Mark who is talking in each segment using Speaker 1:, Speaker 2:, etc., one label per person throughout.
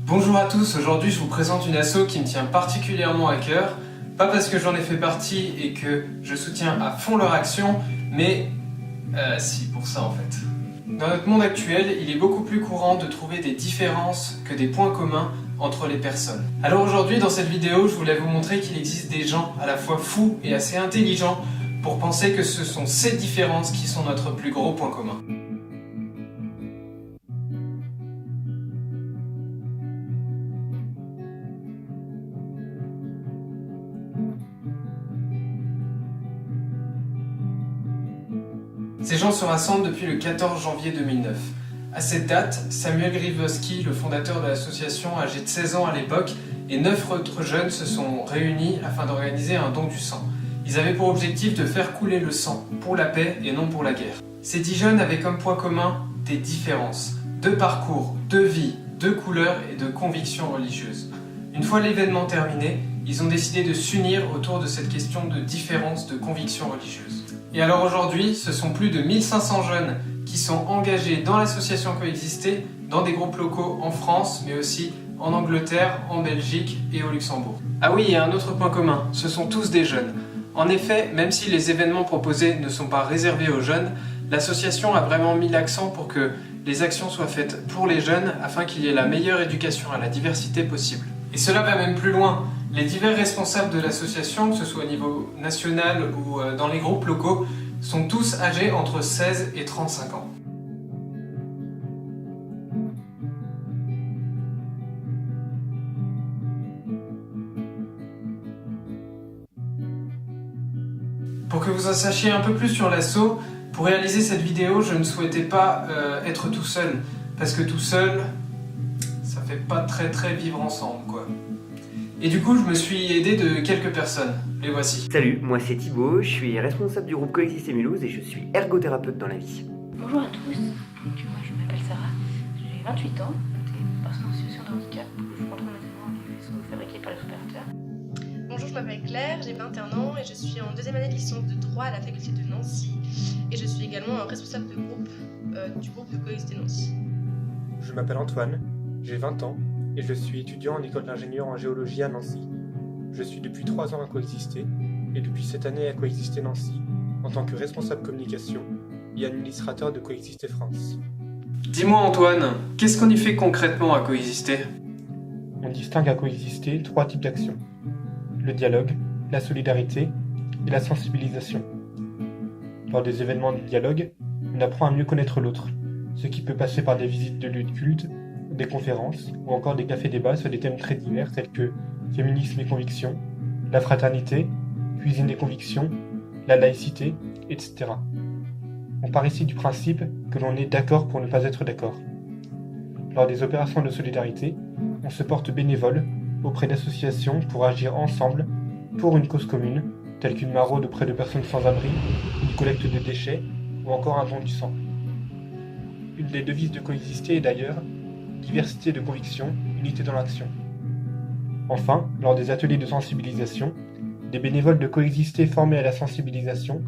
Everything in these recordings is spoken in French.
Speaker 1: Bonjour à tous, aujourd'hui je vous présente une asso qui me tient particulièrement à cœur, pas parce que j'en ai fait partie et que je soutiens à fond leur action, mais si, pour ça en fait. Dans notre monde actuel, il est beaucoup plus courant de trouver des différences que des points communs entre les personnes. Alors aujourd'hui, dans cette vidéo, je voulais vous montrer qu'il existe des gens à la fois fous et assez intelligents pour penser que ce sont ces différences qui sont notre plus gros point commun. Ces gens se rassemblent depuis le 14 janvier 2009. À cette date, Samuel Grivosky, le fondateur de l'association, âgé de 16 ans à l'époque, et 9 autres jeunes se sont réunis afin d'organiser un don du sang. Ils avaient pour objectif de faire couler le sang, pour la paix et non pour la guerre. Ces 10 jeunes avaient comme point commun des différences, de parcours, de vie, de couleurs et de convictions religieuses. Une fois l'événement terminé, ils ont décidé de s'unir autour de cette question de différence de convictions religieuses. Et alors aujourd'hui, ce sont plus de 1500 jeunes qui sont engagés dans l'association Coexister, dans des groupes locaux en France, mais aussi en Angleterre, en Belgique et au Luxembourg. Ah oui, il y a un autre point commun, ce sont tous des jeunes. En effet, même si les événements proposés ne sont pas réservés aux jeunes, l'association a vraiment mis l'accent pour que les actions soient faites pour les jeunes afin qu'il y ait la meilleure éducation à la diversité possible. Et cela va même plus loin. Les divers responsables de l'association, que ce soit au niveau national ou dans les groupes locaux, sont tous âgés entre 16 et 35 ans. Pour que vous en sachiez un peu plus sur l'asso, pour réaliser cette vidéo, je ne souhaitais pas être tout seul, parce que tout seul, ça fait pas très vivre ensemble, quoi. Et du coup, je me suis aidé de quelques personnes. Les voici.
Speaker 2: Salut, moi c'est Thibaut, je suis responsable du groupe Coexister Mulhouse et je suis ergothérapeute dans la vie.
Speaker 3: Bonjour à tous, donc moi je m'appelle Sarah, j'ai 28 ans, et personne en situation de handicap, je contrôle maintenant les vaisseaux fabriqués par les opérateurs.
Speaker 4: Bonjour, je m'appelle Claire, j'ai 21 ans et je suis en deuxième année de licence de droit à la faculté de Nancy et je suis également responsable de groupe du groupe de Coexister Nancy.
Speaker 5: Je m'appelle Antoine, j'ai 20 ans et je suis étudiant en école d'ingénieur en géologie à Nancy. Je suis depuis 3 ans à Coexister et depuis cette année à Coexister Nancy en tant que responsable communication et administrateur de Coexister France.
Speaker 1: Dis-moi Antoine, qu'est-ce qu'on y fait concrètement à Coexister ?
Speaker 5: On distingue à Coexister 3 types d'actions. Le dialogue, la solidarité et la sensibilisation. Lors des événements de dialogue, on apprend à mieux connaître l'autre, ce qui peut passer par des visites de lieux de culte, des conférences ou encore des cafés-débats sur des thèmes très divers tels que féminisme et convictions, la fraternité, cuisine et convictions, la laïcité, etc. On part ici du principe que l'on est d'accord pour ne pas être d'accord. Lors des opérations de solidarité, on se porte bénévole auprès d'associations pour agir ensemble pour une cause commune, telle qu'une maraude auprès de personnes sans abri, une collecte de déchets ou encore un don du sang. Une des devises de Coexister est d'ailleurs diversité de convictions, unité dans l'action. Enfin, lors des ateliers de sensibilisation, des bénévoles de Coexister formés à la sensibilisation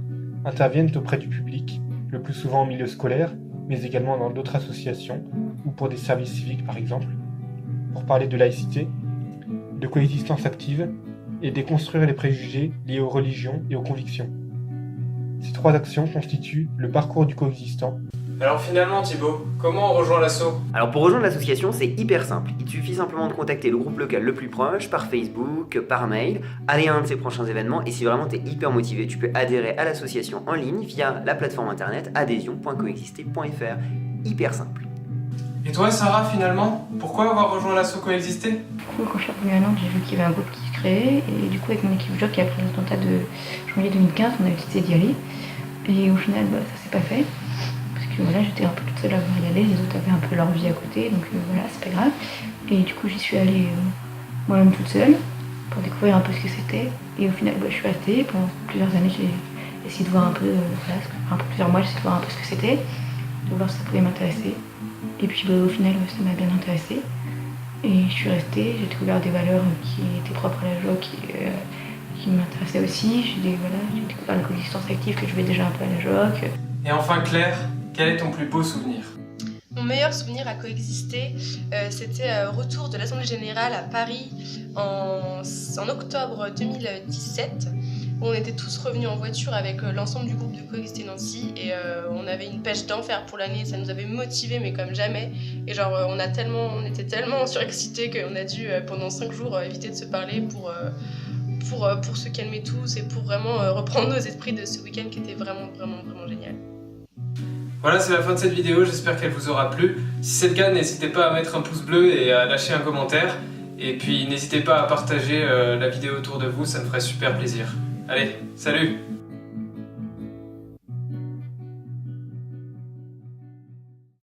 Speaker 5: interviennent auprès du public, le plus souvent en milieu scolaire, mais également dans d'autres associations ou pour des services civiques par exemple, pour parler de laïcité, de coexistence active et déconstruire les préjugés liés aux religions et aux convictions. Ces 3 actions constituent le parcours du coexistant.
Speaker 1: Alors finalement Thibaut, comment on rejoint l'asso ?
Speaker 2: Alors pour rejoindre l'association, c'est hyper simple. Il suffit simplement de contacter le groupe local le plus proche, par Facebook, par mail, aller à un de ses prochains événements et si vraiment tu es hyper motivé, tu peux adhérer à l'association en ligne via la plateforme internet adhesion.coexister.fr. Hyper simple.
Speaker 1: Et toi Sarah finalement, pourquoi avoir rejoint l'asso Coexister ?
Speaker 3: Du coup, quand je suis revenue à Nantes, j'ai vu qu'il y avait un groupe qui se créait et du coup avec mon équipe job après l'attentat de janvier 2015, on a décidé d'y aller et au final ça s'est pas fait. Voilà, j'étais un peu toute seule à vouloir y aller, les autres avaient un peu leur vie à côté, donc voilà, c'est pas grave. Et du coup, j'y suis allée moi-même toute seule pour découvrir un peu ce que c'était. Et au final, je suis restée. Pendant plusieurs années, j'ai essayé de voir un peu, plusieurs mois, j'ai essayé de voir un peu ce que c'était, de voir si ça pouvait m'intéresser. Et puis au final, ça m'a bien intéressée. Et je suis restée, j'ai découvert des valeurs qui étaient propres à la JOC, qui m'intéressaient aussi. J'ai découvert la coexistence active que je vais déjà un peu à la JOC.
Speaker 1: Et enfin Claire, quel est ton plus beau souvenir ?
Speaker 4: Mon meilleur souvenir à coexister, c'était retour de l'Assemblée Générale à Paris en octobre 2017. Où on était tous revenus en voiture avec l'ensemble du groupe de Coexister Nancy et on avait une pêche d'enfer pour l'année, ça nous avait motivés mais comme jamais. Et genre on était tellement surexcités qu'on a dû pendant 5 jours éviter de se parler pour se calmer tous et pour vraiment reprendre nos esprits de ce week-end qui était vraiment génial.
Speaker 1: Voilà, c'est la fin de cette vidéo, j'espère qu'elle vous aura plu. Si c'est le cas, n'hésitez pas à mettre un pouce bleu et à lâcher un commentaire. Et puis n'hésitez pas à partager la vidéo autour de vous, ça me ferait super plaisir. Allez, salut!